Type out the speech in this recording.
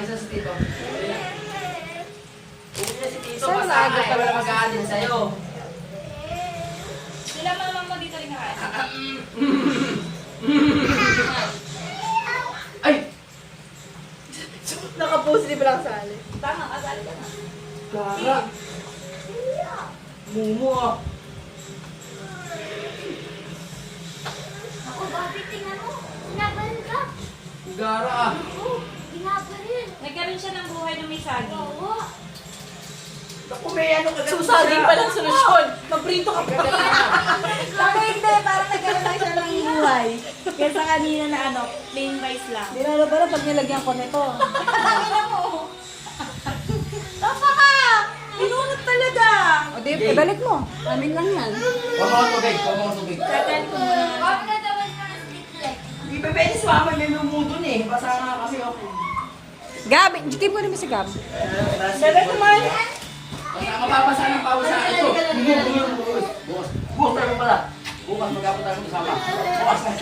Isa si Tito. Uwi na si Tito, basta ay wala mag-aanin sa'yo. Sila mama mo dito rin nakain. Ay! Nakapost din pala kasali. Tama, kasali ka na. Gara! Mumu ah! Ako, bakit tingnan mo? Binabaril ka. Gara ah! Oo, binabaril. Nagkaroon siya ng buhay na may saging. Oo. Naku, may ano ka Susaging pa lang solusyon. Magprito ka pa. Ako hindi, parang nagkaroon lang siya ng buhay. Kesa kanina na ano, plain rice lang. Hindi na pala pag nilagyan ko nito. Tangina mo! Tapa ka! Pinunot talaga! O di, ibalik mo. Amin lang yan. Huwag mo tubig, huwag mo tubig. Tatali ko muna. Bakit natawan ka ng sticklet? Hindi pa pwede si Mama, may lumutun eh. Basa na kasi ako. Gab, jitin mo naman si Gab. Basta naman! Basta mababasa ng pawis sa ito. Bukas. Bukas tayo pala. Bukas magkapot tayo kasama. Bukas. Bukas.